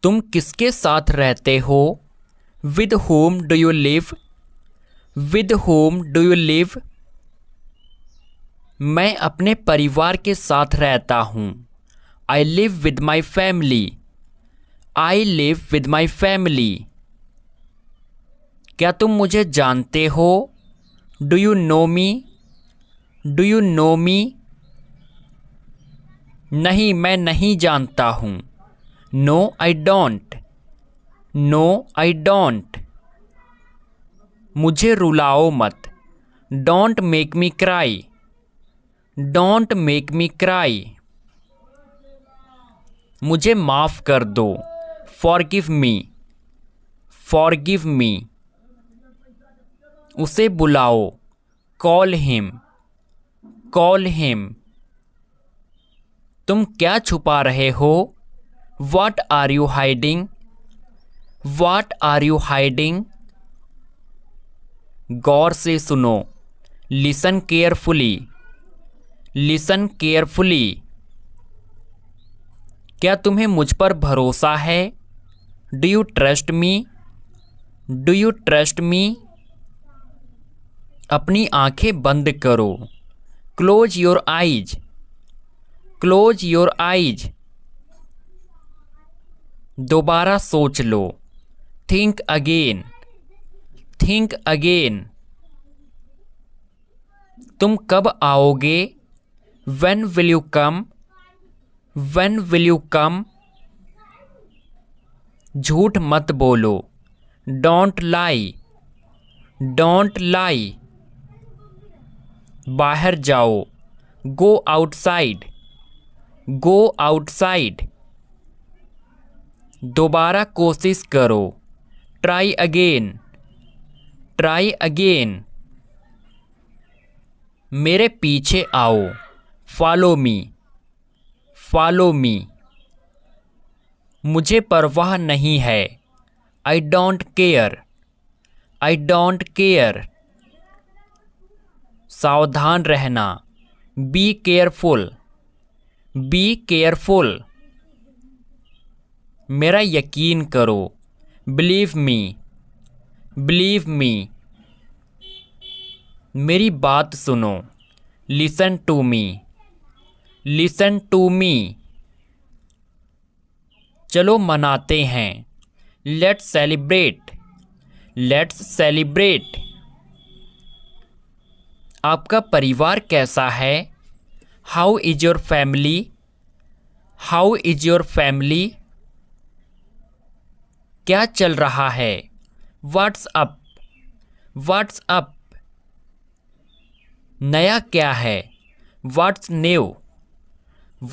तुम किसके साथ रहते हो? With whom do you live? With whom do you live? मैं अपने परिवार के साथ रहता हूँ। I live with my family. I live with my family. क्या तुम मुझे जानते हो? Do you know me? Do you know me? नहीं, मैं नहीं जानता हूँ। No, I don't. No, I don't. मुझे रुलाओ मत। Don't make me cry. Don't make me cry. मुझे माफ़ कर दो। Forgive me. Forgive me. उसे बुलाओ। Call him. Call him. तुम क्या छुपा रहे हो? What are you hiding? What are you hiding? गौर से सुनो। Listen carefully. Listen carefully. क्या तुम्हें मुझ पर भरोसा है? Do you trust me? Do you trust me? अपनी आंखें बंद करो। Close your eyes. Close your eyes. दोबारा सोच लो। Think again. Think again. तुम कब आओगे? When will you come? When will you come? झूठ मत बोलो। Don't lie. Don't lie. बाहर जाओ। Go outside. Go outside. दोबारा कोशिश करो। Try again. Try again. मेरे पीछे आओ। Follow me. Follow me. मुझे परवाह नहीं है। I don't care. I don't care. सावधान रहना। Be careful. Be careful. मेरा यकीन करो। Believe me. Believe me. मेरी बात सुनो। Listen to me. Listen to me. चलो मनाते हैं। Let's celebrate. Let's celebrate. आपका परिवार कैसा है? How is your family? How is your family? क्या चल रहा है? What's up? What's up? नया क्या है? What's new?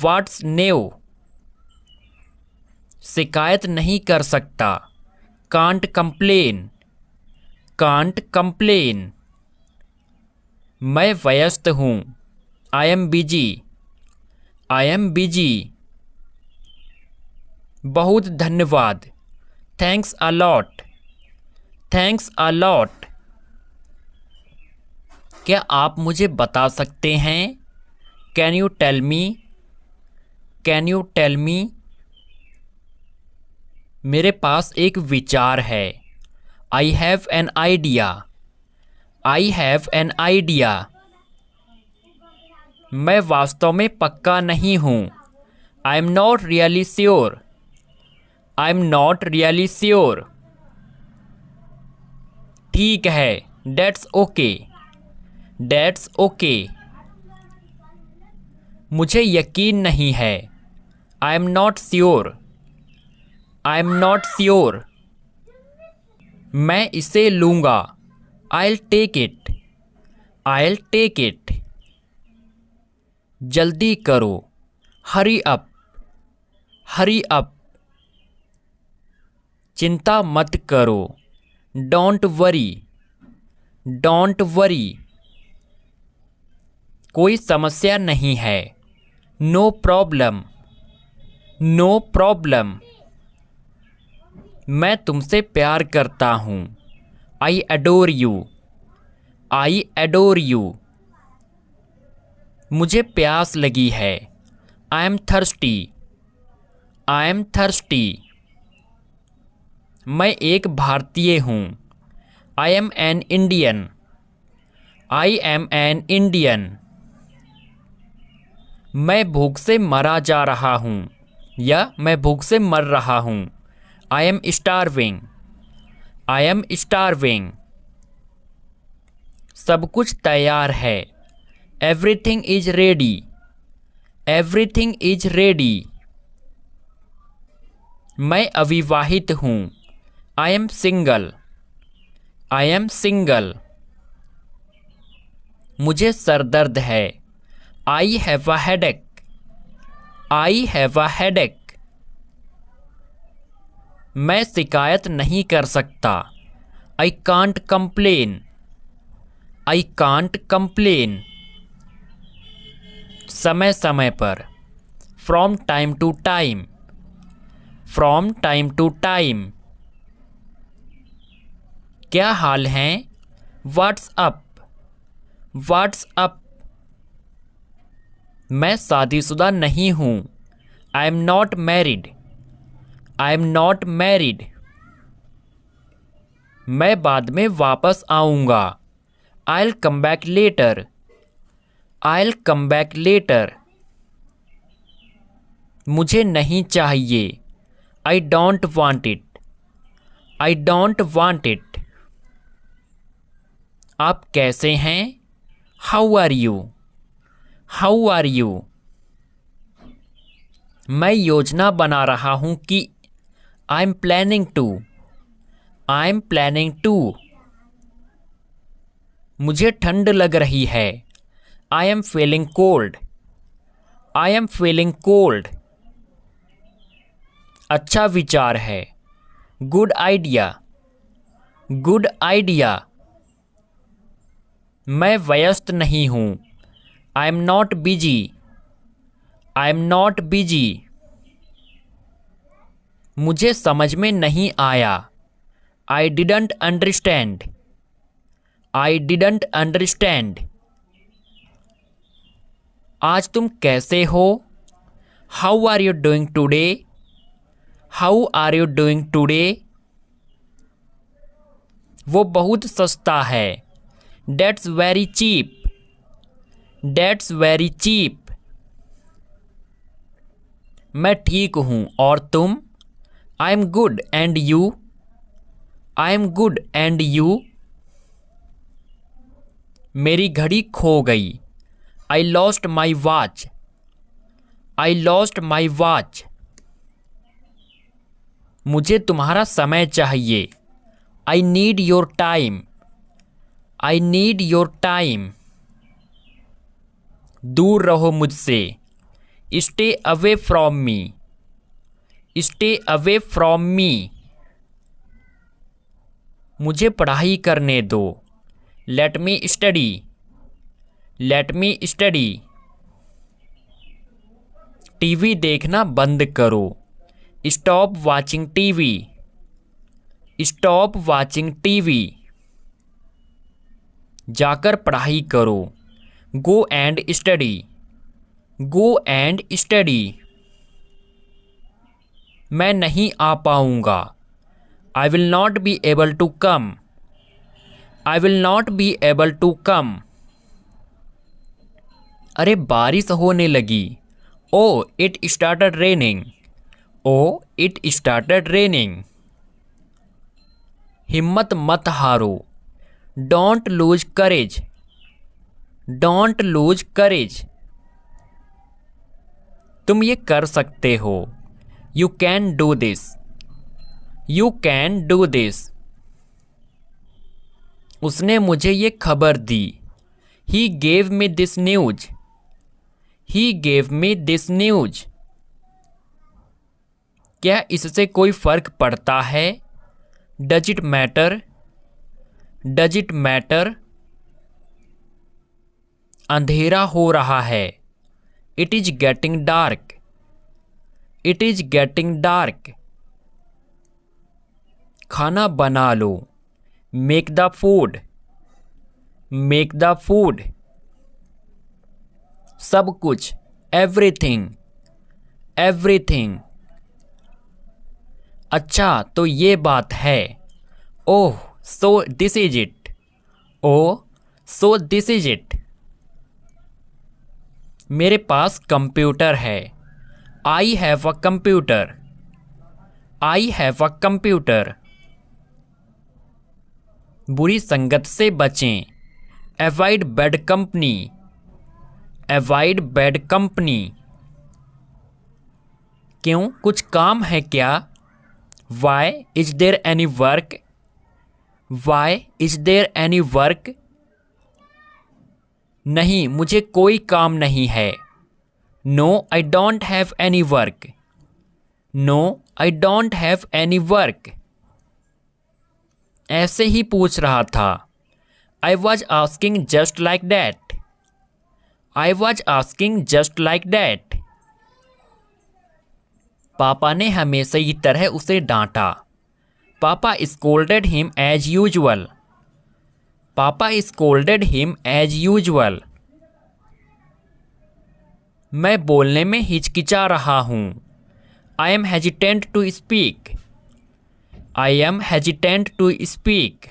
What's new? शिकायत नहीं कर सकता। Can't complain. Can't complain. मैं व्यस्त हूँ। I am busy. I am busy. बहुत धन्यवाद। Thanks a lot. Thanks a lot. क्या आप मुझे बता सकते हैं? Can you tell me? Can you tell me? मेरे पास एक विचार है। I have an idea. I have an idea. मैं वास्तव में पक्का नहीं हूँ। I'm not really sure. I'm not really sure. ठीक है। That's okay. That's okay. मुझे यकीन नहीं है। I'm not sure. I'm not sure. मैं इसे लूँगा। I'll take it. I'll take it. जल्दी करो। Hurry up. Hurry up. चिंता मत करो। Don't worry. Don't worry. कोई समस्या नहीं है। No problem. No problem. मैं तुमसे प्यार करता हूँ। I adore you. I adore you. मुझे प्यास लगी है। I am thirsty. I am thirsty. मैं एक भारतीय हूँ। I M an Indian. I am an Indian. मैं भूख से मरा जा रहा हूँ या मैं भूख से मर रहा हूँ। I am starving. I am starving. सब कुछ तैयार है। Everything is ready. Everything is ready. मैं अविवाहित हूँ। I am single. I am single. मुझे सर दर्द है। I have a headache. I have a headache. मैं शिकायत नहीं कर सकता। I can't complain. I can't complain. समय समय पर। From time to time. From time to time. क्या हाल है? What's up. What's up. मैं शादीशुदा नहीं हूँ। I am not married. I am not married. मैं बाद में वापस आऊँगा। I'll come back later. I'll come back later. मुझे नहीं चाहिए। I don't want it. I don't want it. आप कैसे हैं? How are you? How are you? मैं योजना बना रहा हूँ कि I'm planning to. I'm planning to. मुझे ठंड लग रही है। I am feeling cold. I am feeling cold. अच्छा विचार है। Good idea. Good idea. मैं व्यस्त नहीं हूँ। I am not busy. I am not busy. मुझे समझ में नहीं आया। I didn't understand. I didn't understand. आज तुम कैसे हो? How are you doing today? How are you doing today? वो बहुत सस्ता है। That's very cheap. That's very cheap. मैं ठीक हूँ और तुम? I'm good and you? I'm good and you? मेरी घड़ी खो गई। I lost my watch. I lost my watch. मुझे तुम्हारा समय चाहिए। I need your time. I need your time. दूर रहो मुझसे। Stay away from me. Stay away from me. मुझे पढ़ाई करने दो। Let me study. Let me study. TV देखना बंद करो। Stop watching TV. Stop watching TV. जाकर पढ़ाई करो। Go and study. Go and study. मैं नहीं आ पाऊँगा। I will not be able to come. I will not be able to come. अरे बारिश होने लगी। Oh, it started raining. Oh, it started raining. हिम्मत मत हारो। Don't lose courage. Don't lose courage. तुम ये कर सकते हो। You can do this. You can do this. उसने मुझे ये खबर दी। He gave me this news. He gave me this news. क्या इससे कोई फर्क पड़ता है? Does it matter? Does it matter? अंधेरा हो रहा है। It is getting dark. It is getting dark. खाना बना लो। Make the food. Make the food. सब कुछ। Everything. Everything. अच्छा तो ये बात है। Oh so this is it. Oh so this is it. मेरे पास कंप्यूटर है। I have a computer. I have a computer. बुरी संगत से बचें। Avoid bad company. Avoid bad company. क्यों, कुछ काम है क्या? Why is there any work? Why is there any work? नहीं, मुझे कोई काम नहीं है। No I don't have any work. No I don't have any work. ऐसे ही पूछ रहा था। I was asking just like that. I was asking just like that. पापा ने हमें सही तरह उसे डांटा। पापा स्कोल्डेड हिम एज यूजुअल। पापा स्कोल्डेड हिम एज यूजुअल। मैं बोलने में हिचकिचा रहा हूँ। I am hesitant to speak. I am hesitant to speak.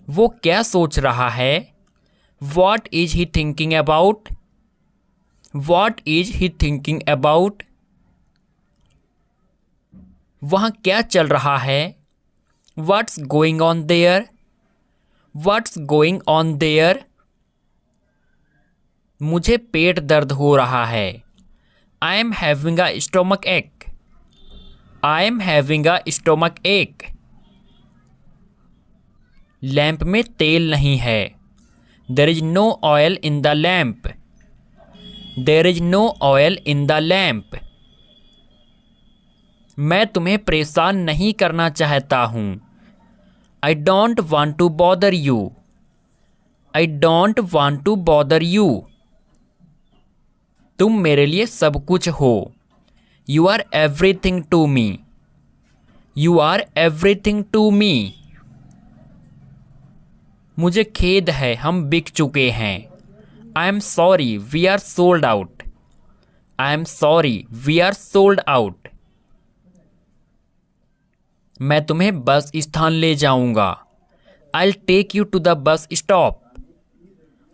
वो क्या सोच रहा है? What is he thinking about? What is he thinking about? वहाँ क्या चल रहा है? What's going on there? What's going on there? मुझे पेट दर्द हो रहा है। I am having a stomach ache. I am having a stomach ache. Lamp में तेल नहीं है। There is no oil in the lamp. There is no oil in the lamp. मैं तुम्हें परेशान नहीं करना चाहता हूँ। I don't want to bother you. I don't want to bother you. तुम मेरे लिए सब कुछ हो। You are everything to me. You are everything to me. मुझे खेद है, हम बिक चुके हैं। I am sorry we are sold out. I am sorry we are sold out. मैं तुम्हें बस स्थान ले जाऊंगा। I take you to the bus stop.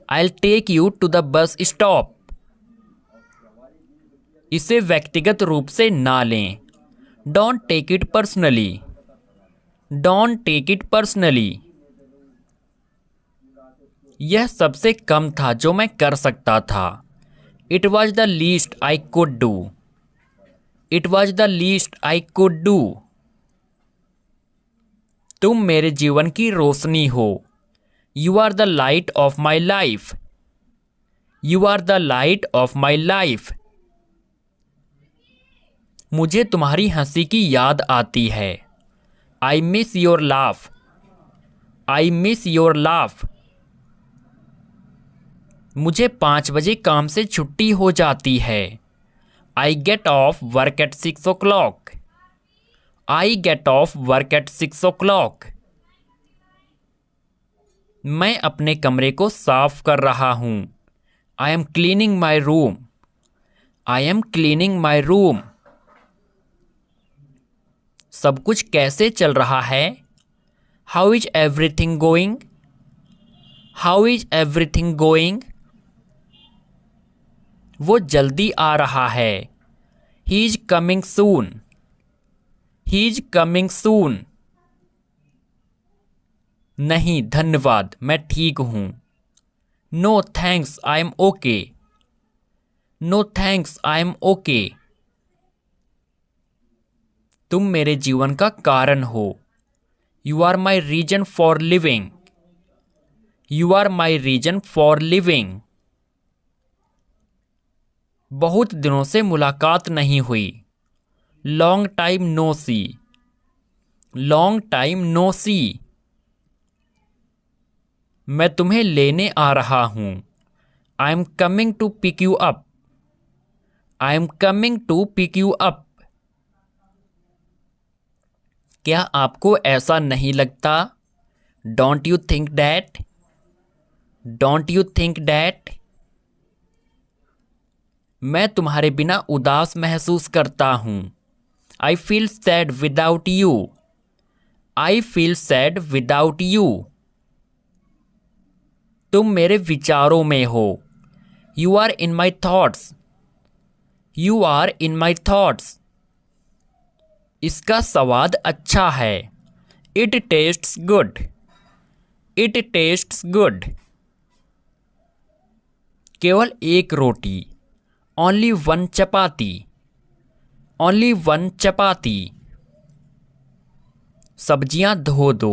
I take you to the bus stop. इसे व्यक्तिगत रूप से ना लें। Don't take it personally. Don't take it personally. यह सबसे कम था जो मैं कर सकता था। It was the least I could do. It was the least I could do. तुम मेरे जीवन की रोशनी हो। You are the light of my life. You are the light of my life. मुझे तुम्हारी हंसी की याद आती है। I miss your laugh. I miss your laugh. मुझे 5 बजे काम से छुट्टी हो जाती है। I get off work at 6 o'clock। I get off work at 6 o'clock। मैं अपने कमरे को साफ कर रहा हूँ। I am cleaning my room. I am cleaning my room. सब कुछ कैसे चल रहा है? How is everything going? How is everything going? वो जल्दी आ रहा है। He is coming soon. He is coming soon. नहीं धन्यवाद, मैं ठीक हूँ। No thanks I am okay. No thanks I am okay. तुम मेरे जीवन का कारण हो। You are my reason for living. You are my reason for living. बहुत दिनों से मुलाकात नहीं हुई। Long time no see. Long time no see. मैं तुम्हें लेने आ रहा हूँ। I am coming to pick you up. I am coming to pick you up. क्या आपको ऐसा नहीं लगता? Don't you think that? Don't you think that? मैं तुम्हारे बिना उदास महसूस करता हूँ। I feel sad without you. I feel sad without you. तुम मेरे विचारों में हो. You are in my thoughts. You are in my thoughts. इसका स्वाद अच्छा है. It tastes good. It tastes good. केवल एक रोटी. Only one chapati. Only one chapati. सब्जियां धो दो.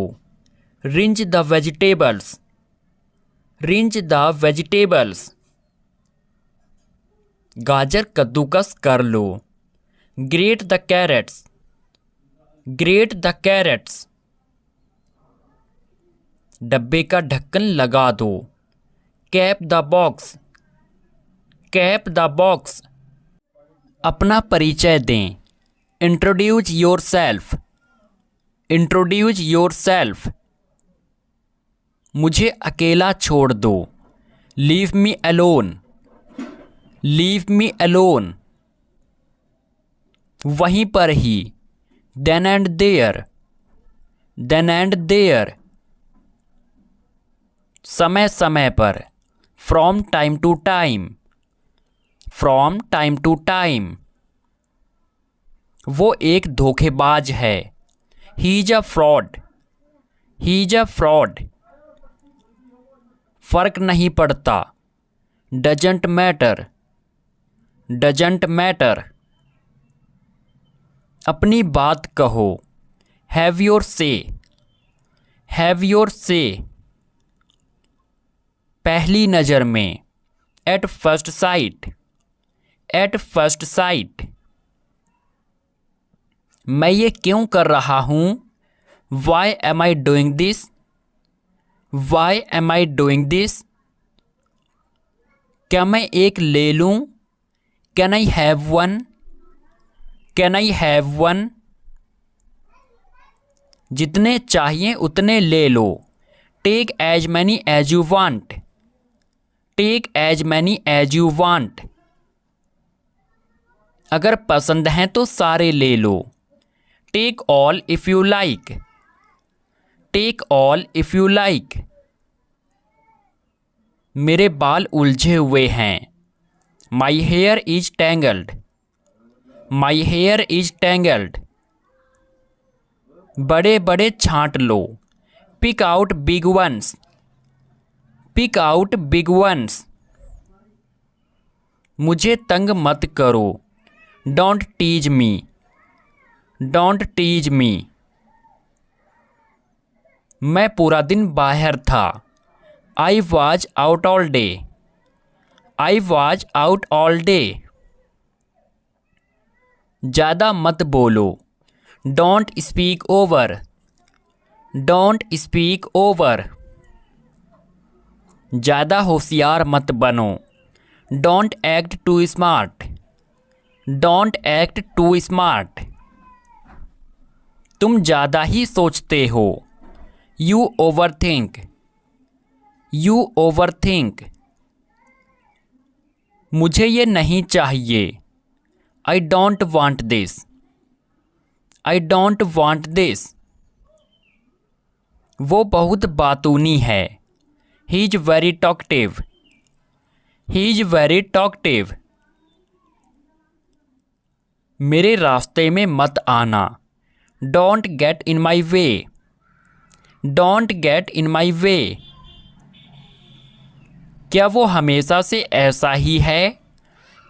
Rinse the vegetables. Rinse the vegetables. गाजर कद्दूकस कर लो. Grate the carrots. Grate the carrots. डब्बे का ढक्कन लगा दो. Cap the box. Cap the box. अपना परिचय दें. Introduce yourself. Introduce yourself. मुझे अकेला छोड़ दो. Leave me alone. Leave me alone. वहीं पर ही. Then and there. Then and there. समय समय पर. From time to time. From time to time. वो एक धोखेबाज है. He is a fraud. He is a fraud. फर्क नहीं पड़ता. Doesn't matter. Doesn't matter. अपनी बात कहो. Have your say. Have your say. पहली नज़र में. At first sight. At first sight. मैं ये क्यों कर रहा हूँ? Why am I doing this? Why am I doing this? क्या मैं एक ले लूँ? Can I have one? Can I have one? जितने चाहिए उतने ले लो. Take as many as you want. Take as many as you want. अगर पसंद हैं तो सारे ले लो. Take all if you like. Take all if you like. मेरे बाल उलझे हुए हैं. My hair is tangled. My hair is tangled. बड़े बड़े छांट लो. Pick out big ones. Pick out big ones. मुझे तंग मत करो. Don't tease me. Don't tease me. मैं पूरा दिन बाहर था. I was out all day. I was out all day. ज़्यादा मत बोलो. Don't speak over. Don't speak over. ज़्यादा होशियार मत बनो. Don't act too smart. Don't act too smart. तुम ज़्यादा ही सोचते हो. You overthink. You overthink. मुझे ये नहीं चाहिए. I don't want this. I don't want this. वो बहुत बातूनी है. He is very talkative. He is very talkative. मेरे रास्ते में मत आना. Don't get in my way. Don't get in my way. क्या वो हमेशा से ऐसा ही है?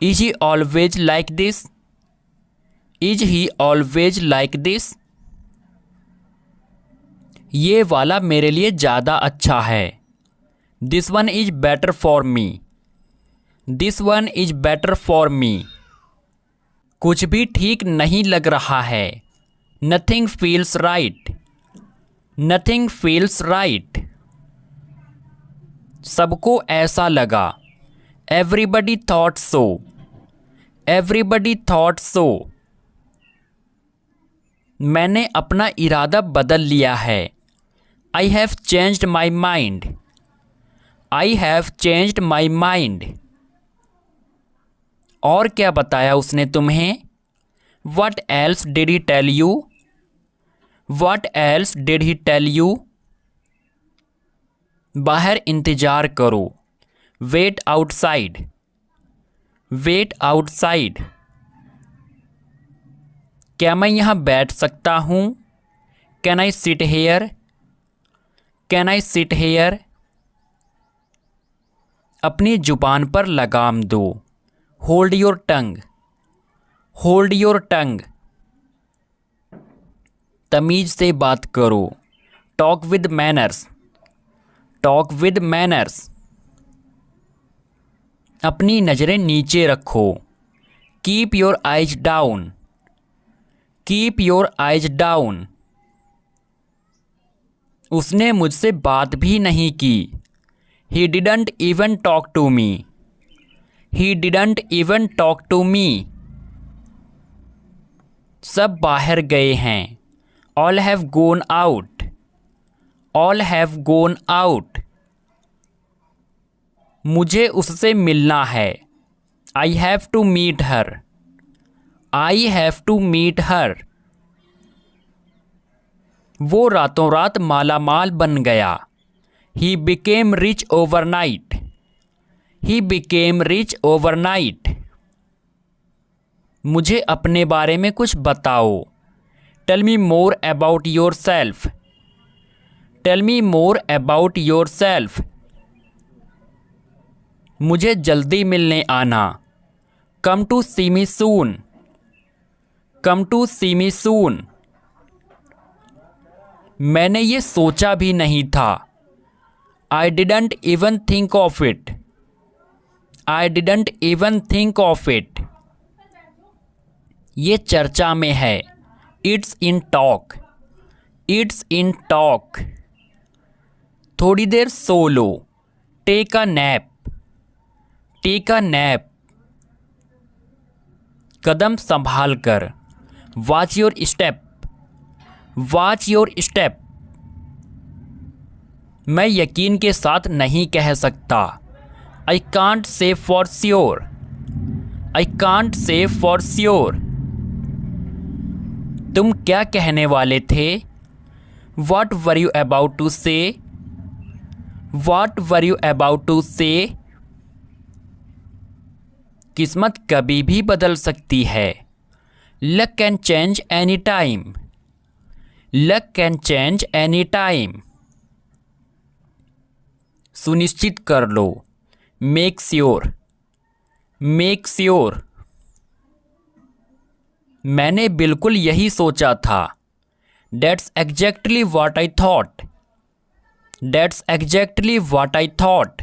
Is he always like this? Is he always like this? ये वाला मेरे लिए ज़्यादा अच्छा है. This one is better for me. This one is better for me. कुछ भी ठीक नहीं लग रहा है. Nothing feels right. Nothing feels right. सबको ऐसा लगा. Everybody thought so. Everybody thought so. मैंने अपना इरादा बदल लिया है. I have changed my mind. I have changed my mind. और क्या बताया उसने तुम्हें? What else did he tell you? What else did he tell you? बाहर इंतजार करो. Wait outside. Wait outside. क्या मैं यहाँ बैठ सकता हूँ? Can I sit here? Can I sit here? अपनी जुबान पर लगाम दो. Hold your tongue. Hold your tongue. तमीज से बात करो. Talk with manners. Talk with manners. अपनी नज़रें नीचे रखो. Keep your eyes down. Keep your eyes down. उसने मुझसे बात भी नहीं की. He didn't even talk to me. He didn't even talk to me. सब बाहर गए हैं. All have gone out. All have gone out. मुझे उससे मिलना है. I have to meet her. I have to meet her. वो रातों रात मालामाल बन गया. He became rich overnight. He became rich overnight. मुझे अपने बारे में कुछ बताओ. Tell me more about yourself. Tell me more about yourself. मुझे जल्दी मिलने आना. Come to see me soon. Come to see me soon. मैंने ये सोचा भी नहीं था. I didn't even think of it. I didn't even think of it. ये चर्चा में है. It's in talk. It's in talk. थोड़ी देर सो लो. Take a nap. Take a nap. कदम संभाल कर. Watch your step. Watch your step. मैं यकीन के साथ नहीं कह सकता. I can't say for sure. I can't say for sure. तुम क्या कहने वाले थे? What were you about to say? What were you about to say? किस्मत कभी भी बदल सकती है. Luck can change any time. Luck can change any time. सुनिश्चित कर लो. Make sure. Make sure. मैंने बिल्कुल यही सोचा था. That's exactly what I thought. That's exactly what I thought.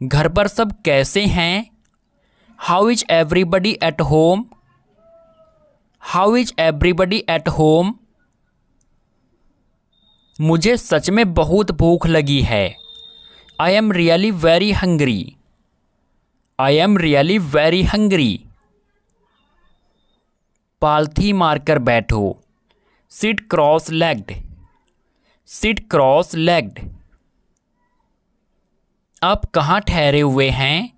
घर पर सब कैसे हैं? How is everybody at home? How is everybody at home? मुझे सच में बहुत भूख लगी है. I am really very hungry. I am really very hungry. पालथी मारकर बैठो. Sit cross-legged. Sit cross-legged. आप कहाँ ठहरे हुए हैं?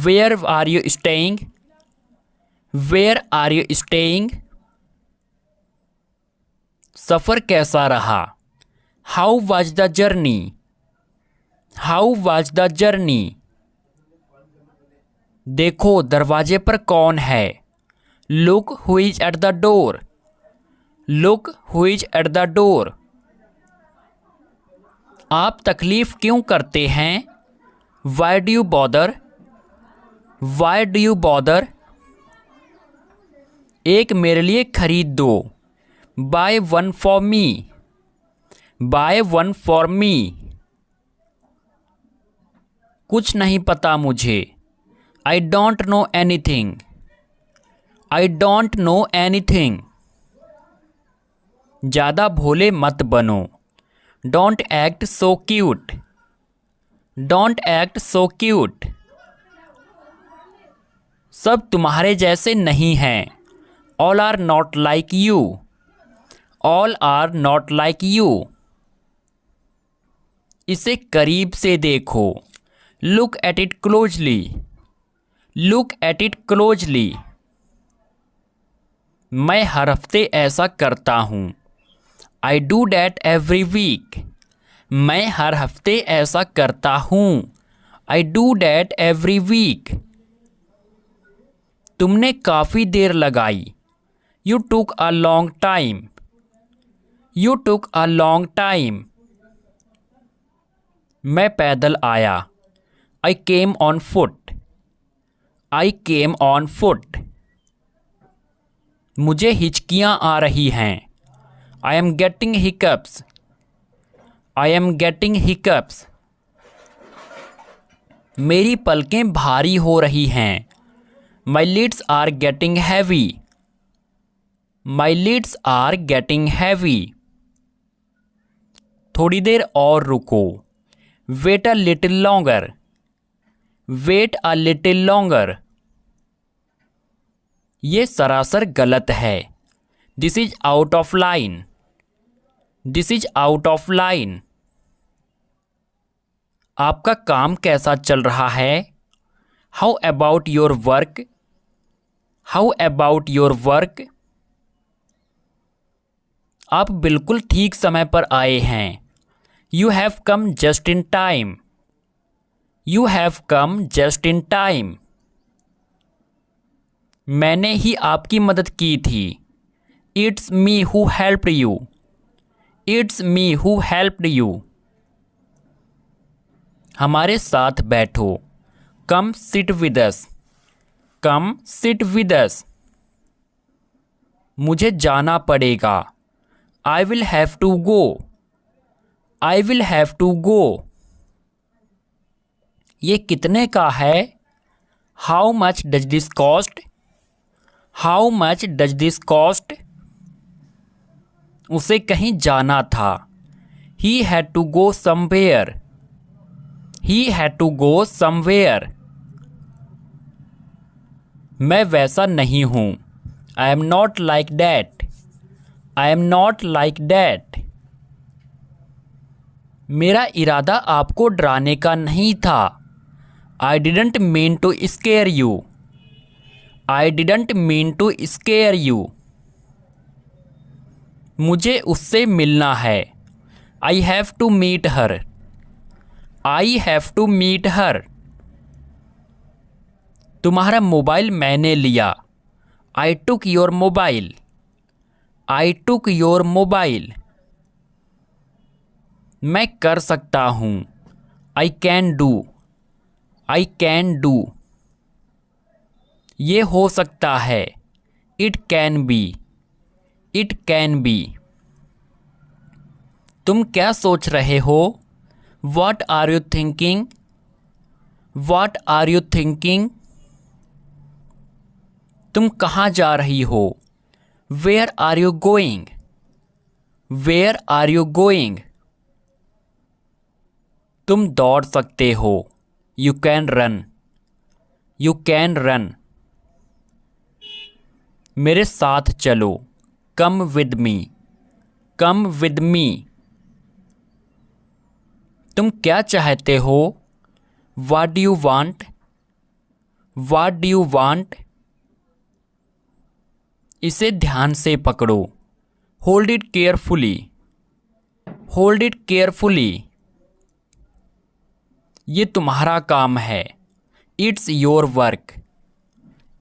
Where are you staying? Where are you staying? सफ़र कैसा रहा? How was the journey? How was the journey? देखो दरवाजे पर कौन है? Look who is at the door. Look who is at the door. आप तकलीफ़ क्यों करते हैं? Why do you bother? Why do you bother? एक मेरे लिए खरीद दो. Buy one for me. Buy one for me. कुछ नहीं पता मुझे. I don't know anything. I don't know anything. ज़्यादा भोले मत बनो. Don't act so cute. Don't act so cute. सब तुम्हारे जैसे नहीं हैं. All are not like you. All are not like you. इसे करीब से देखो. Look at it closely. Look at it closely. मैं हर हफ्ते ऐसा करता हूँ। I do that every week. मैं हर हफ्ते ऐसा करता हूँ। I do that every week. तुमने काफ़ी देर लगाई। You took a long time. You took a long time. मैं पैदल आया। I came on foot. I came on foot. मुझे हिचकियाँ आ रही हैं। I am getting hiccups. I am getting hiccups. मेरी पलकें भारी हो रही हैं। My lids are getting heavy. My lids are getting heavy. थोड़ी देर और रुको। Wait a little longer. Wait a little longer. ये सरासर गलत है। This is out of line. This is out of line. आपका काम कैसा चल रहा है? How about your work? How about your work? आप बिल्कुल ठीक समय पर आए हैं। You have come just in time. You have come just in time. मैंने ही आपकी मदद की थी। It's me who helped you. It's me who helped you. हमारे साथ बैठो। Come sit with us. Come sit with us. मुझे जाना पड़ेगा। I will have to go. I will have to go. ये कितने का है? How much does this cost? How much does this cost? उसे कहीं जाना था। He had to go somewhere. He had to go somewhere. मैं वैसा नहीं हूँ। I am not like that. I am not like that. मेरा इरादा आपको डराने का नहीं था। I didn't mean to scare you. I didn't mean to scare you. मुझे उससे मिलना है। I have to meet her. I have to meet her. तुम्हारा मोबाइल मैंने लिया। I took your mobile. I took your mobile. मैं कर सकता हूँ। I can do. I can do. ये हो सकता है। It can be. It can B. तुम क्या सोच रहे हो? What are you thinking? What are you thinking? तुम कहाँ जा रही हो? Where are you going? Where are you going? तुम दौड़ सकते हो। You can run. You can run. मेरे साथ चलो। Come with me. Come with me. तुम क्या चाहते हो? What do you want? What do you want? इसे ध्यान से पकड़ो। Hold it carefully. Hold it carefully. ये तुम्हारा काम है। It's your work.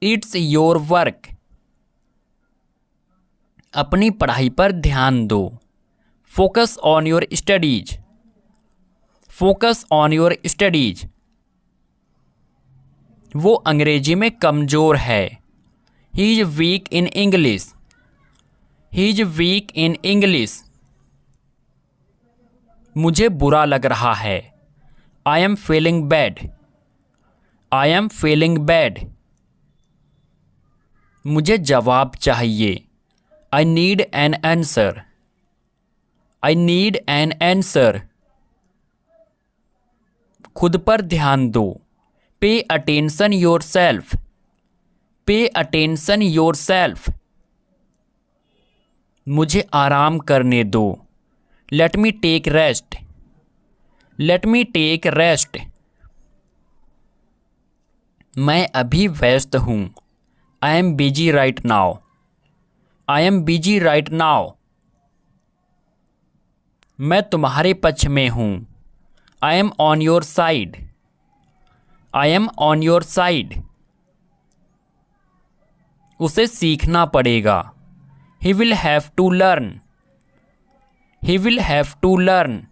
It's your work. अपनी पढ़ाई पर ध्यान दो। Focus on your studies. Focus on your studies. वो अंग्रेजी में कमज़ोर है। He is weak in English. He is weak in English. मुझे बुरा लग रहा है। I am feeling bad. I am feeling bad. मुझे जवाब चाहिए। I need an answer. I need an answer. खुद पर ध्यान दो। Pay attention your self. Pay attention your self. मुझे आराम करने दो। Let me take rest. Let me take rest. मैं अभी व्यस्त हूँ। I am busy right now. I am busy right now. मैं तुम्हारे पक्ष में हूँ। I am on your side. I am on your side. उसे सीखना पड़ेगा। He will have to learn. He will have to learn.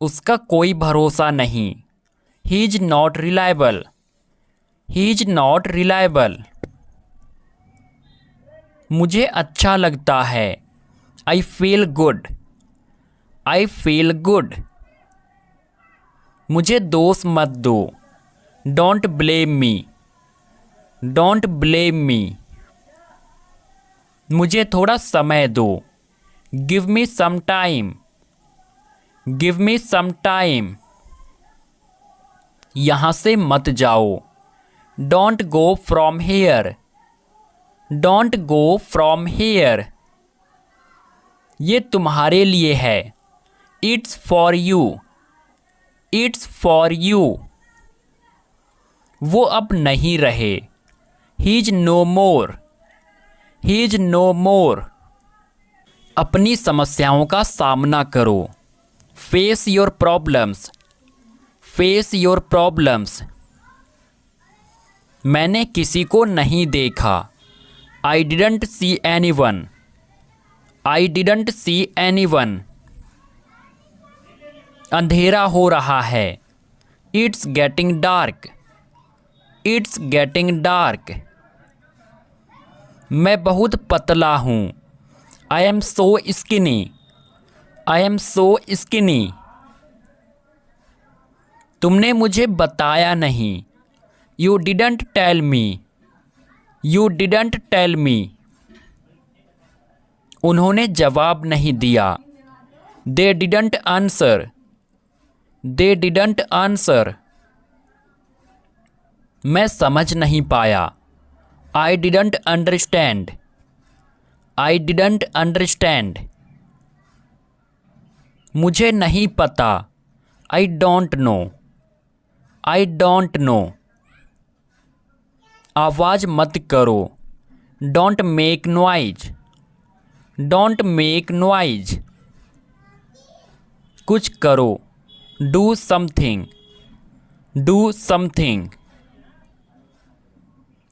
उसका कोई भरोसा नहीं। He is not reliable. He is not reliable. मुझे अच्छा लगता है। I feel good. I feel good. मुझे दोष मत दो। Don't blame me. Don't blame me. मुझे थोड़ा समय दो। Give me some time. Give me some time. यहाँ से मत जाओ। Don't go from here. Don't go from here. ये तुम्हारे लिए है। It's for you. It's for you. वो अब नहीं रहे। He is no more. He is no more. अपनी समस्याओं का सामना करो। Face your problems. Face your problems. मैंने किसी को नहीं देखा। I didn't see anyone. I didn't see anyone. अंधेरा हो रहा है। It's getting dark. It's getting dark. मैं बहुत पतला हूँ। I am so skinny. I am so skinny. तुमने मुझे बताया नहीं। You didn't tell me. You didn't tell me. उन्होंने जवाब नहीं दिया। They didn't answer. They didn't answer. मैं समझ नहीं पाया। I didn't understand. I didn't understand. मुझे नहीं पता। I don't know. I don't know. आवाज़ मत करो। Don't make noise. Don't make noise. कुछ करो। Do something. Do something.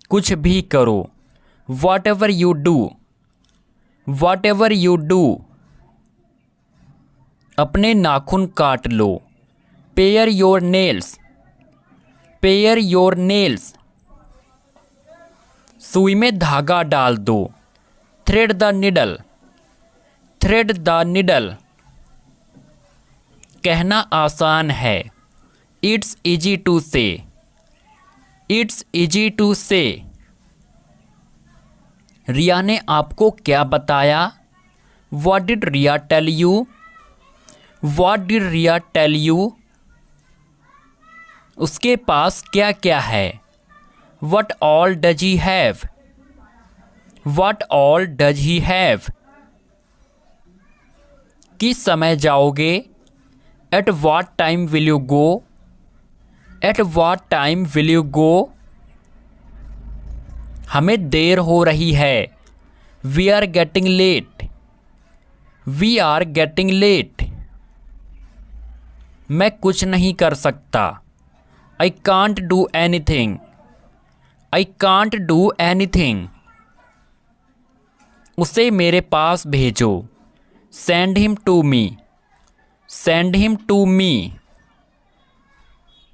कुछ भी करो। Whatever you do. Whatever you do. अपने नाखून काट लो। Pare your nails. Pare your nails. सुई में धागा डाल दो। Thread the needle. Thread the needle. कहना आसान है। It's easy to say. It's easy to say. Riya ने आपको क्या बताया? What did Riya tell you? What did Riya tell you? उसके पास क्या क्या है? What all does he have? What all does he have? किस समय जाओगे? At what time will you go? At what time will you go? हमें देर हो रही है। We are getting late. We are getting late. मैं कुछ नहीं कर सकता। I can't do anything. I can't do anything. उसे मेरे पास भेजो। Send him to me. Send him to me.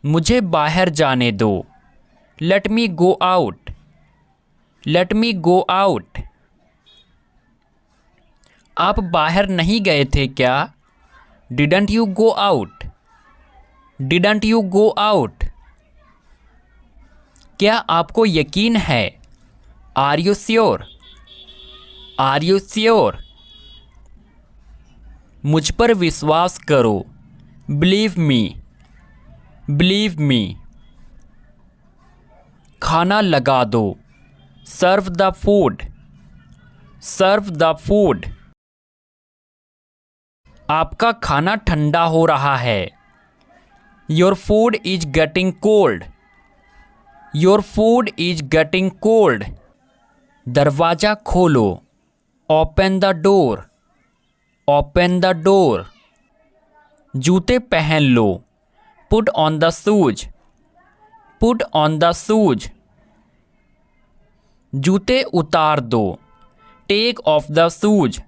मुझे बाहर जाने दो। Let me go out. Let me go out. आप बाहर नहीं गए थे क्या? Didn't you go out? Didn't you go out? क्या आपको यकीन है? Are you sure? Are you sure? मुझ पर विश्वास करो। Believe me. Believe me. खाना लगा दो। Serve the food. Serve the food. आपका खाना ठंडा हो रहा है। Your food is getting cold. Your food is getting cold. दरवाज़ा खोलो, open the door, open the door. जूते पहन लो, put on the shoes, put on the shoes. जूते उतार दो, take off the shoes,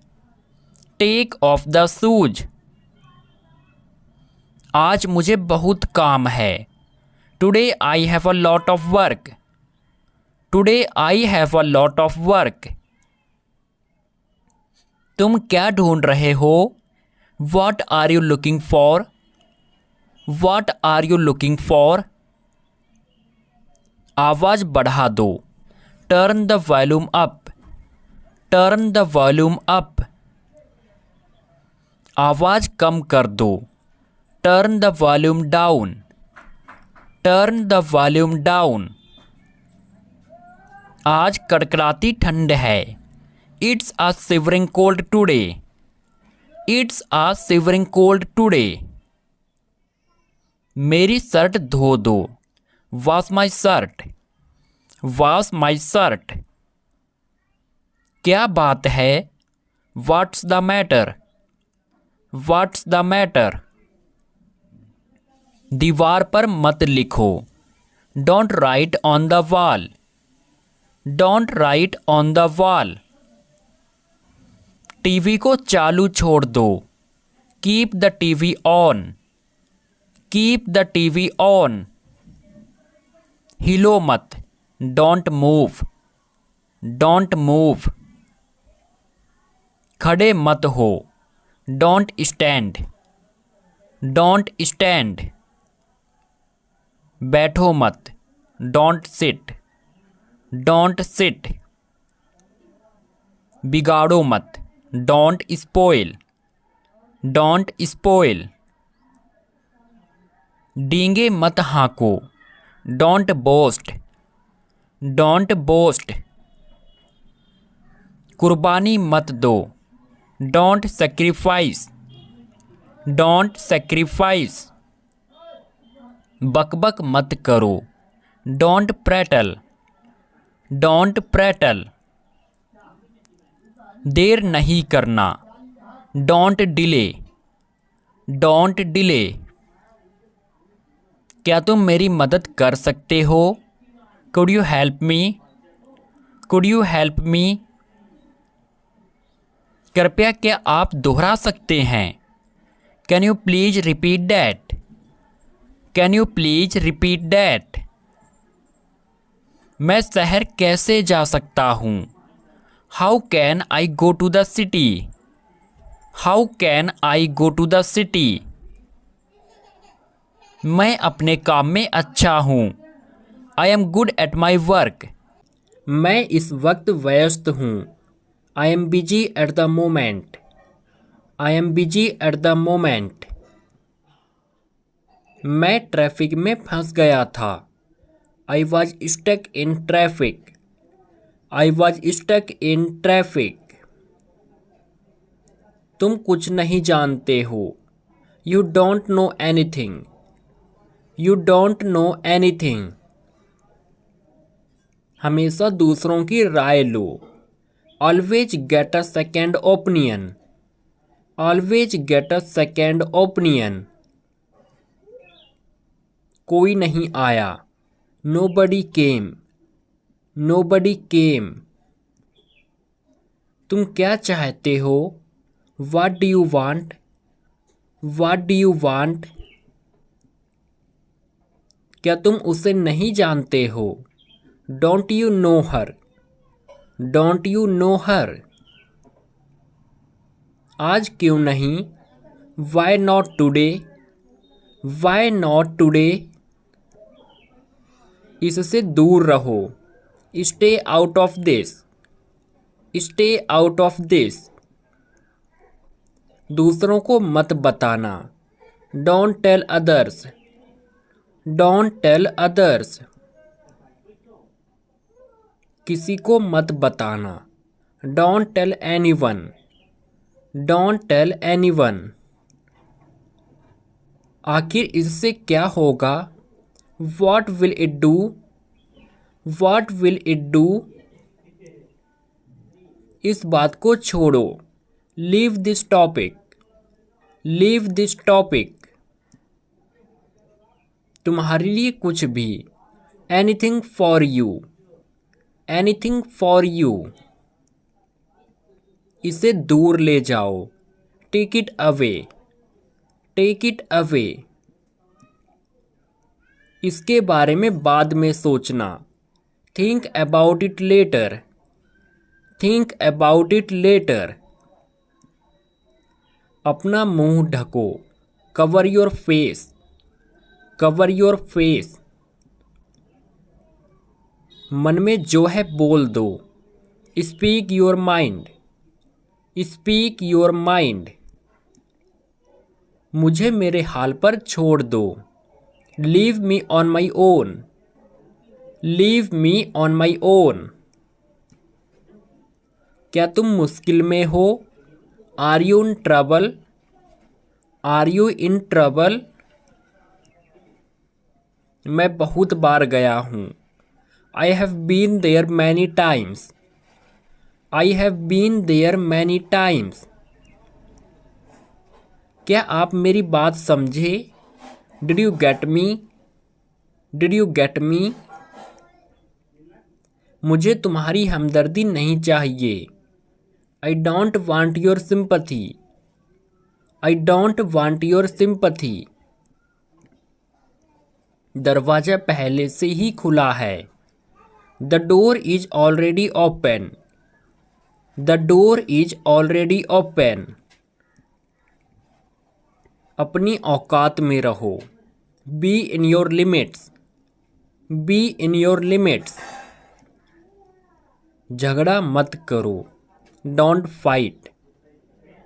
take off the shoes. आज मुझे बहुत काम है, today I have a lot of work, today I have a lot of work. तुम क्या ढूंढ रहे हो, what are you looking for, what are you looking for. आवाज़ बढ़ा दो, turn the volume up, turn the volume up. आवाज़ कम कर दो, turn the volume down, turn the volume down. आज कड़कड़ाती ठंड है, it's a shivering cold today, it's a shivering cold today. मेरी शर्ट धो दो, wash my shirt, wash my shirt. क्या बात है, what's the matter, what's the matter. दीवार पर मत लिखो, don't write on the wall, don't write on the wall. TV को चालू छोड़ दो, keep the TV on, keep the TV on. हिलो मत, डोंट मूव, डोंट मूव। खड़े मत हो, डोंट स्टैंड, डोंट स्टैंड। बैठो मत, डोंट सिट, डोंट सिट। बिगाड़ो मत, डोंट स्पॉइल, डोंट स्पॉइल। डींगे मत हाँको, डोंट बोस्ट, डोंट बोस्ट। कुर्बानी मत दो, डोंट सेक्रीफाइस, डोंट सेक्रीफाइस। बकबक मत करो, डोंट प्रेटल, डोंट प्रेटल। देर नहीं करना, डोंट डिले, डोंट डिले। क्या तुम मेरी मदद कर सकते हो, could you help me, could you help me. कृपया क्या आप दोहरा सकते हैं, can you please repeat that, can you please repeat that. मैं शहर कैसे जा सकता हूँ, how can I go to the city, how can I go to the city. मैं अपने काम में अच्छा हूँ, I am good at my work. मैं इस वक्त व्यस्त हूँ, I am busy at the moment, I am busy at the moment. मैं ट्रैफिक में फंस गया था, I was stuck in traffic, I was stuck in traffic. तुम कुछ नहीं जानते हो, you don't know anything, you don't know anything. हमेशा दूसरों की राय लो, always get a second opinion, always get a second opinion. कोई नहीं आया, नोबडी केम, नोबडी केम। तुम क्या चाहते हो, what do you want, what do you want. क्या तुम उसे नहीं जानते हो, don't you know her, don't you know her. आज क्यों नहीं, why not today, why not today. इससे दूर रहो, stay out of this, stay out of this. दूसरों को मत बताना, don't tell others, don't tell others. किसी को मत बताना, don't tell anyone, don't tell anyone. आखिर इससे क्या होगा, what will it do, what will it do. इस बात को छोड़ो। Leave this topic. Leave this topic. तुम्हारे लिए कुछ भी। Anything for you. Anything for you. इसे दूर ले जाओ। Take it away. Take it away. इसके बारे में बाद में सोचना। Think about it later. Think about it later. अपना मुंह ढको। Cover your face. Cover your face. मन में जो है बोल दो। Speak your mind. Speak your mind. मुझे मेरे हाल पर छोड़ दो। Leave me on my own. Leave me on my own. क्या तुम मुश्किल में हो? Are you in trouble? Are you in trouble? मैं बहुत बार गया हूँ। I have been there many times. I have been there many times. क्या आप मेरी बात समझे? Did you get me? Did you get me? मुझे तुम्हारी हमदर्दी नहीं चाहिए। I don't want your sympathy. I don't want your sympathy. दरवाजा पहले से ही खुला है। The door is already open. The door is already open. अपनी औकात में रहो। Be in your limits. Be in your limits. झगड़ा मत करो। Don't fight.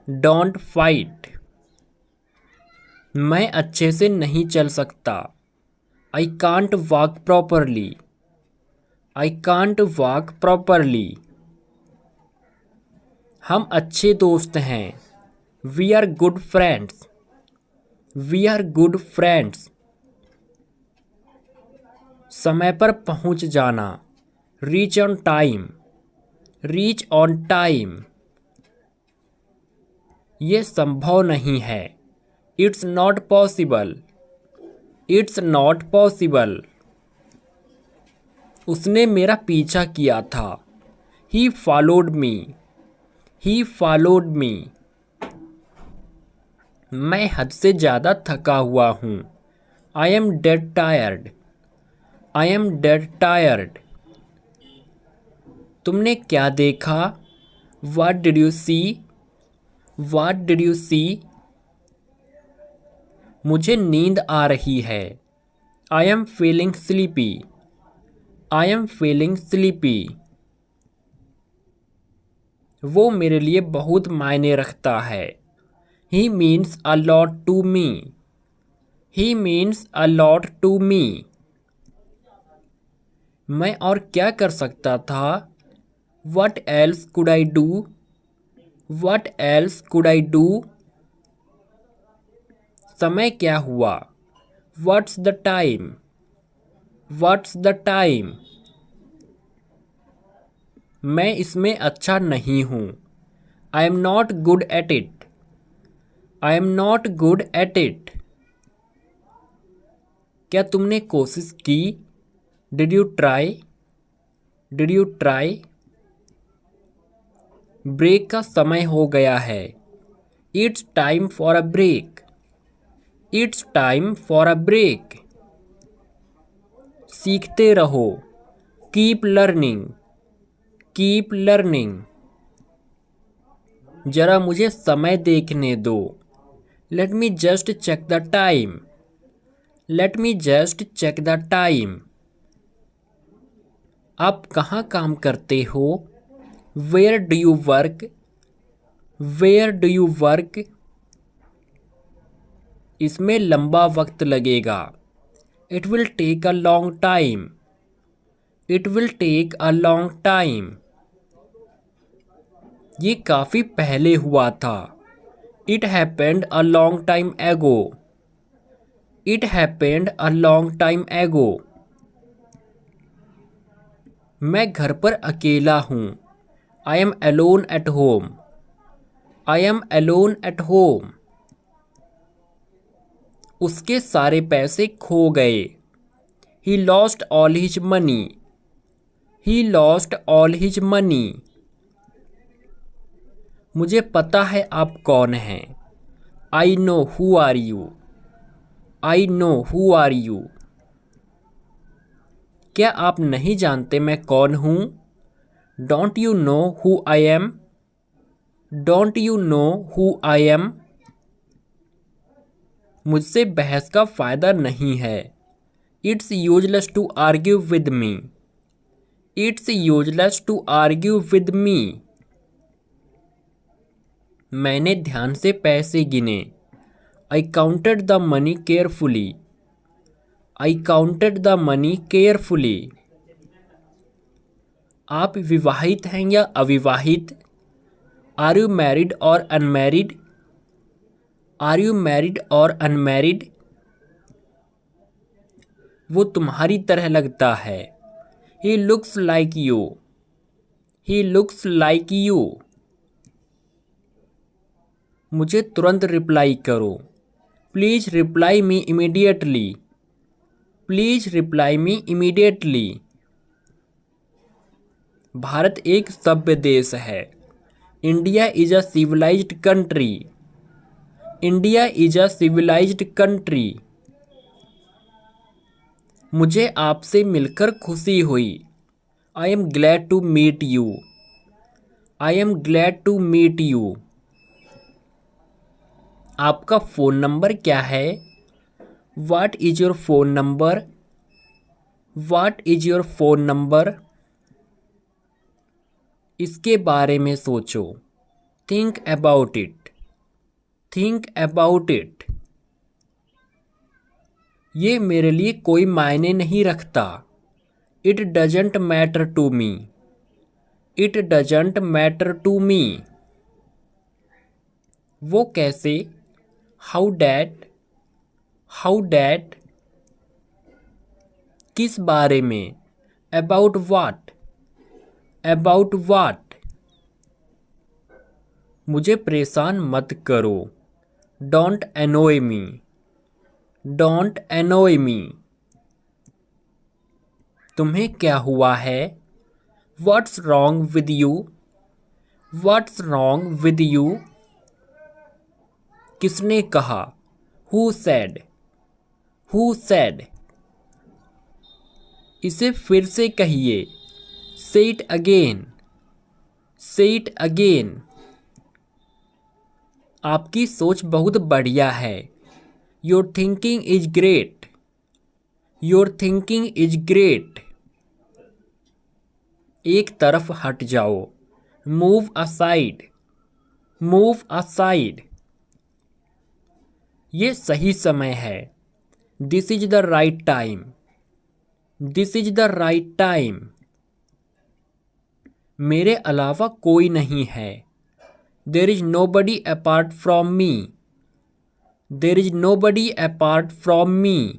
Don't fight. मैं अच्छे से नहीं चल सकता। I can't walk properly. I can't walk properly. हम अच्छे दोस्त हैं। We are good friends. We are good friends. समय पर पहुंच जाना। Reach on time. Reach on time. ये संभव नहीं है। It's not possible. It's not possible. उसने मेरा पीछा किया था। He followed me. He followed me. मैं हद से ज़्यादा थका हुआ हूँ। I am dead tired. I am dead tired. तुमने क्या देखा? What did you see? What did you see? मुझे नींद आ रही है। I am feeling sleepy. I am feeling sleepy. वो मेरे लिए बहुत मायने रखता है। He means a lot to me. He means a lot to me. मैं और क्या कर सकता था? What else could I do? What else could I do? समय क्या हुआ? What's the time? What's the time? मैं इसमें अच्छा नहीं हूँ। I am not good at it. I am not good at it. क्या तुमने कोशिश की? Did you try? Did you try? Break का समय हो गया है। It's time for a break. It's time for a break. सीखते रहो। Keep learning. Keep learning. जरा मुझे समय देखने दो। Let me just check the time. Let me just check the time. आप कहाँ काम करते हो? Where do you work? Where do you work? इसमें लंबा वक्त लगेगा। It will take a long time. It will take a long time. ये काफ़ी पहले हुआ था। It happened a long time ago. It happened a long time ago. मैं घर पर अकेला हूँ। I am alone at home. I am alone at home. उसके सारे पैसे खो गए। He lost all his money. He lost all his money. मुझे पता है आप कौन हैं। I know who are you. I know who are you. क्या आप नहीं जानते मैं कौन हूँ? Don't you know who I am. Don't you know who I am. मुझसे बहस का फ़ायदा नहीं है। It's useless to argue with me. It's useless to argue with me. मैंने ध्यान से पैसे गिने। I counted the money carefully. I counted the money carefully. आप विवाहित हैं या अविवाहित? Are you married or unmarried? Are you married or unmarried? वो तुम्हारी तरह लगता है। He looks like you. He looks like you. मुझे तुरंत रिप्लाई करो। Please reply me immediately. Please reply me immediately. Bharat एक सभ्य देश है। India is a civilised country. India is a civilised country. मुझे आपसे मिलकर खुशी हुई। I am glad to meet you. I am glad to meet you. आपका फ़ोन नंबर क्या है? What is your phone number? What is your phone number? इसके बारे में सोचो। Think about it. Think about it. ये मेरे लिए कोई मायने नहीं रखता। It doesn't matter to me. It doesn't matter to me. वो कैसे? How that? How that? किस बारे में? About what? About what? मुझे परेशान मत करो। Don't annoy me. Don't annoy me. तुम्हें क्या हुआ है? What's wrong with you? What's wrong with you? किसने कहा? Who said? Who said? इसे फिर से कहिए। Say it again. Say it again. आपकी सोच बहुत बढ़िया है। Your thinking is great. Your thinking is great. एक तरफ हट जाओ। Move aside. Move aside. ये सही समय है। This is the right time. This is the right time. मेरे अलावा कोई नहीं है। There is nobody apart from me. There is nobody apart from me.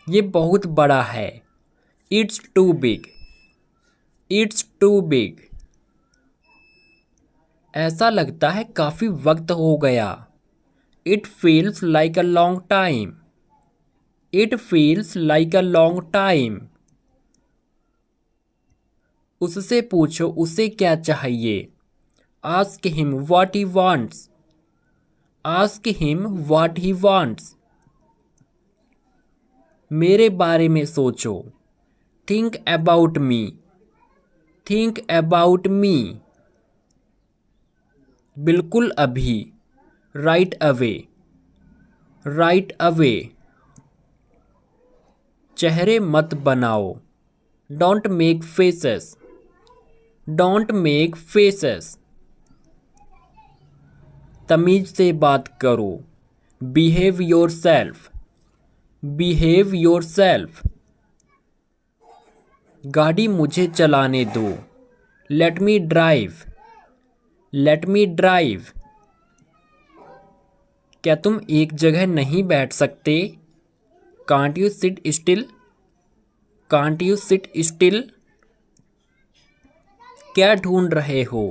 ये बहुत बड़ा है। It's too big. It's too big. ऐसा लगता है काफी वक्त हो गया। It feels like a long time. It feels like a long time. उससे पूछो उसे क्या चाहिए। Ask him what he wants. Ask him what he wants. मेरे बारे में सोचो। Think about me. Think about me. बिल्कुल अभी। Right away. Right away. चेहरे मत बनाओ। Don't make faces. Don't make faces. तमीज से बात करो। Behave yourself. Behave yourself. गाड़ी मुझे चलाने दो। Let me drive. Let me drive. क्या तुम एक जगह नहीं बैठ सकते? Can't you sit still? Can't you sit still? क्या ढूंढ रहे हो?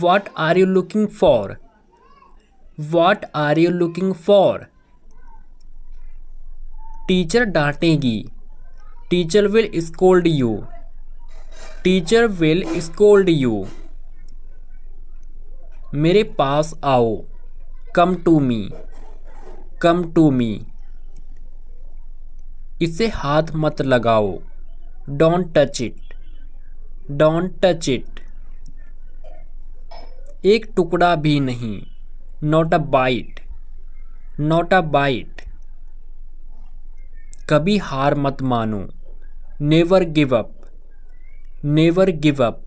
What are you looking for? What are you looking for? Teacher डांटेगी। Teacher will scold you. Teacher will scold you. मेरे पास आओ। Come to me. Come to me. इसे हाथ मत लगाओ। Don't touch it. Don't touch it. एक टुकड़ा भी नहीं। Not a bite. Not a bite. कभी हार मत मानो। Never give up. Never give up.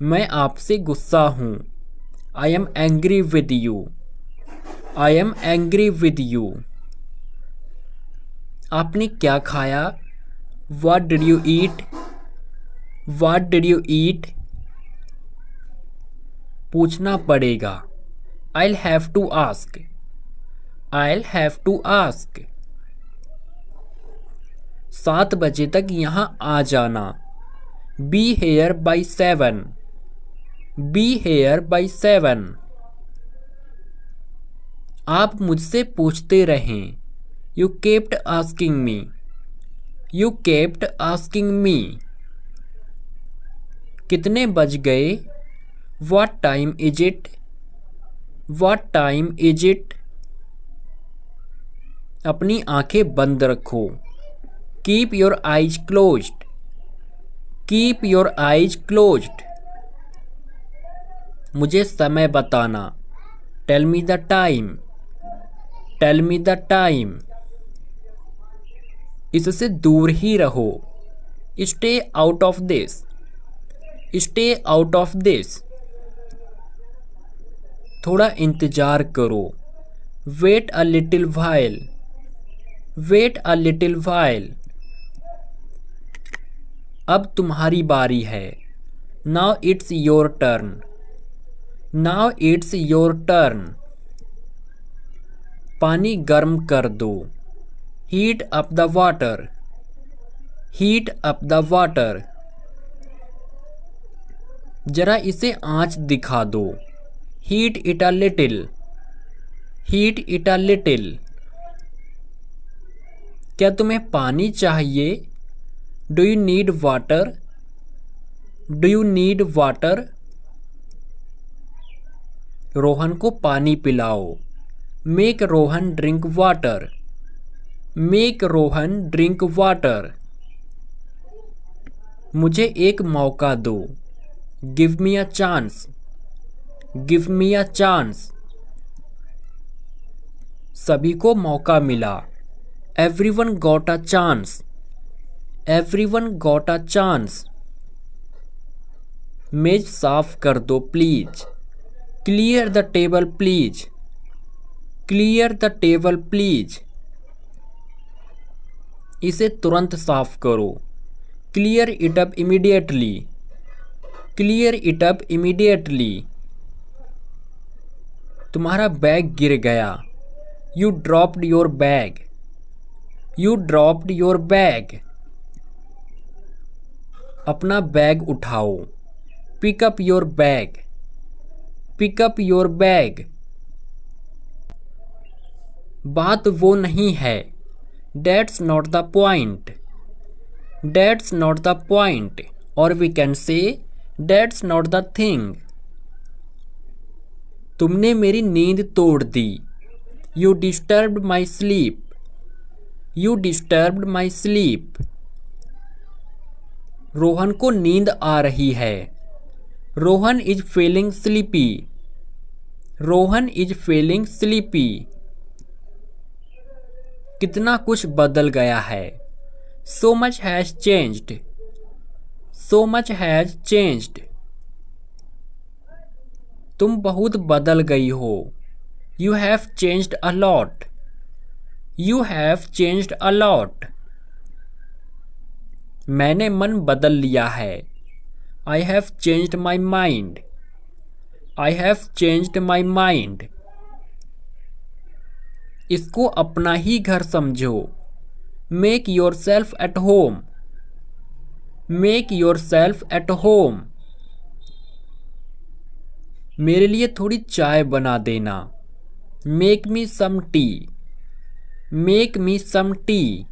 मैं आपसे गुस्सा हूँ। I am angry with you. I am angry with you. आपने क्या खाया? What did you eat? What did you eat? पूछना पड़ेगा। I'll have to ask. I'll have to ask. 7 बजे तक यहाँ आ जाना। Be here by 7. Be here by 7. आप मुझसे पूछते रहें। You kept asking me. You kept asking me. कितने बज गए? What time is it? What time is it? अपनी आंखें बंद रखो। Keep your eyes closed. Keep your eyes closed. मुझे समय बताना। Tell me the time. Tell me the time. इससे दूर ही रहो। Stay out of this. Stay out of this. थोड़ा इंतजार करो। Wait a little while. Wait a little while. अब तुम्हारी बारी है। Now it's your turn. Now it's your turn. पानी गर्म कर दो। Heat up the water. Heat up the water. जरा इसे आँच दिखा दो। Heat it a little. Heat it a little. क्या तुम्हें पानी चाहिए? Do you need water? Do you need water? Rohan को पानी पिलाओ। Make Rohan drink water. Make Rohan drink water. मुझे एक मौका दो। Give me a chance. Give me a chance. सभी को मौका मिला। Everyone got a chance. Everyone got a chance. मेज साफ कर दो please. Clear the table please. Clear the table please. इसे तुरंत साफ करो। Clear it up immediately. Clear it up immediately. तुम्हारा बैग गिर गया। You dropped your bag. You dropped your bag. अपना बैग उठाओ। Pick up your bag. Pick up your bag. बात वो नहीं है। That's not the point. That's not the point. Or we can say that's not the thing. तुमने मेरी नींद तोड़ दी। You disturbed my sleep. You disturbed my sleep. Rohan को नींद आ रही है। Rohan is feeling sleepy. Rohan is feeling sleepy. कितना कुछ बदल गया है। So much has changed. So much has changed. तुम बहुत बदल गई हो। You have changed a lot. You have changed a lot. मैंने मन बदल लिया है। I have changed my mind. I have changed my mind. इसको अपना ही घर समझो। Make yourself at home. Make yourself at home. मेरे लिए थोड़ी चाय बना देना। Make me some tea. Make me some tea.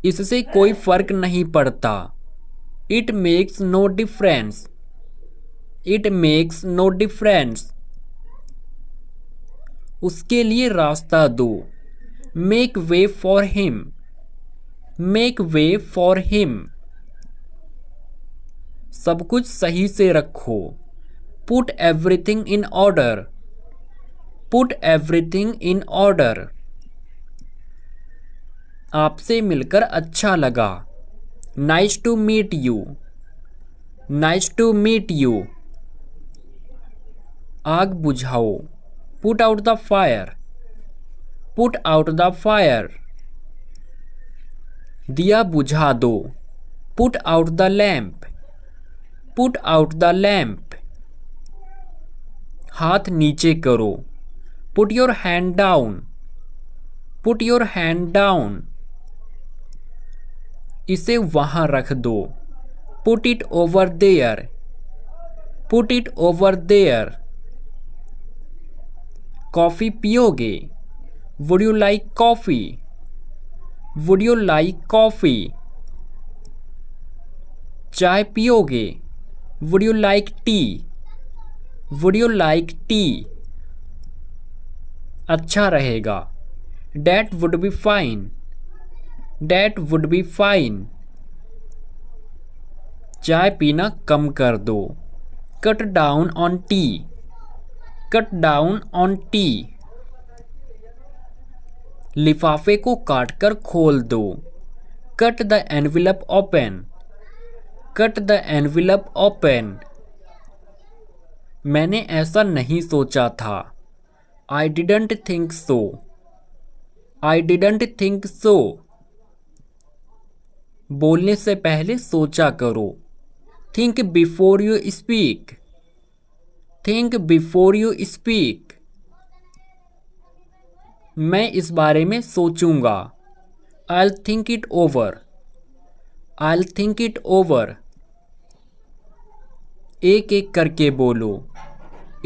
इससे कोई फर्क नहीं पड़ता। It makes no difference. It makes no difference. उसके लिए रास्ता दो। Make way for him. Make way for him. सब कुछ सही से रखो। Put everything in order. Put everything in order. आपसे मिलकर अच्छा लगा। Nice to meet you. Nice to meet you. आग बुझाओ। Put out the fire. Put out the fire. दिया बुझा दो। Put out the lamp. Put out the lamp. हाथ नीचे करो। Put your hand down. Put your hand down. इसे वहां रख दो। Put it over there. Put it over there. Coffee पियोगे? Would you like coffee? Would you like coffee? चाय पियोगे? Would you like tea? Would you like tea? अच्छा रहेगा। That would be fine. That would be fine. चाय पीना कम कर दो। Cut down on tea. Cut down on tea. लिफाफे को काटकर खोल दो। Cut the envelope open. Cut the envelope open. मैंने ऐसा नहीं सोचा था। I didn't think so. I didn't think so. बोलने से पहले सोचा करो। Think before you speak. Think before you speak. मैं इस बारे में सोचूंगा। I'll think it over. I'll think it over. एक एक करके बोलो।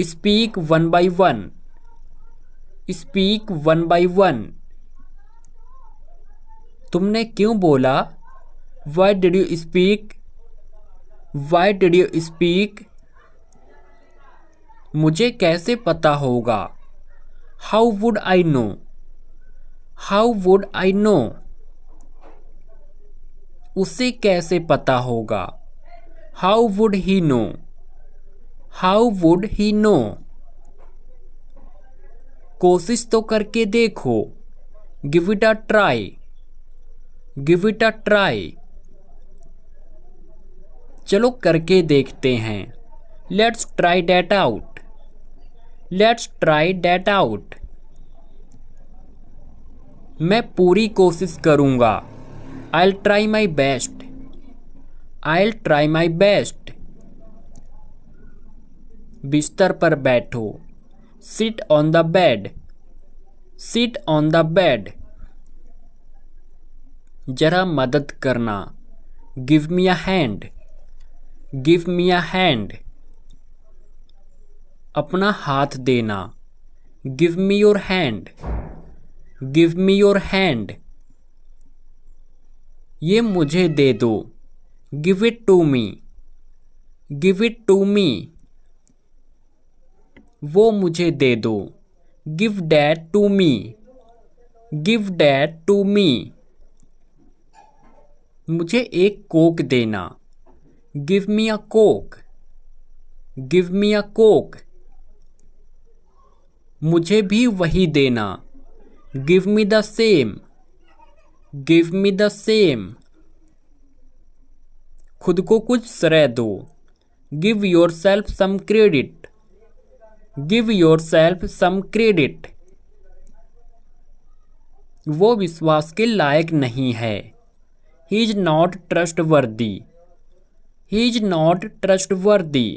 Speak one by one. Speak one by one. तुमने क्यों बोला? Why did you speak? Why did you speak? मुझे कैसे पता होगा? How would I know? How would I know? उसे कैसे पता होगा? How would he know? How would he know? कोशिश तो करके देखो। Give it a try. Give it a try. चलो करके देखते हैं। Let's try that out. Let's try that out. मैं पूरी कोशिश करूंगा। I'll try my best. I'll try my best. बिस्तर पर बैठो। Sit on the bed. Sit on the bed. जरा मदद करना। Give me a hand. Give me a hand. अपना हाथ देना। Give me your hand. Give me your hand. ये मुझे दे दो। Give it to me. Give it to me. वो मुझे दे दो। Give that to me. Give that to me. मुझे एक कोक देना। Give me a coke. Give me a coke. मुझे भी वही देना। Give me the same. Give me the same. खुद को कुछ श्रेय दो। Give yourself some credit. Give yourself some credit. वो विश्वास के लायक नहीं है। He is not trustworthy. He is not trustworthy.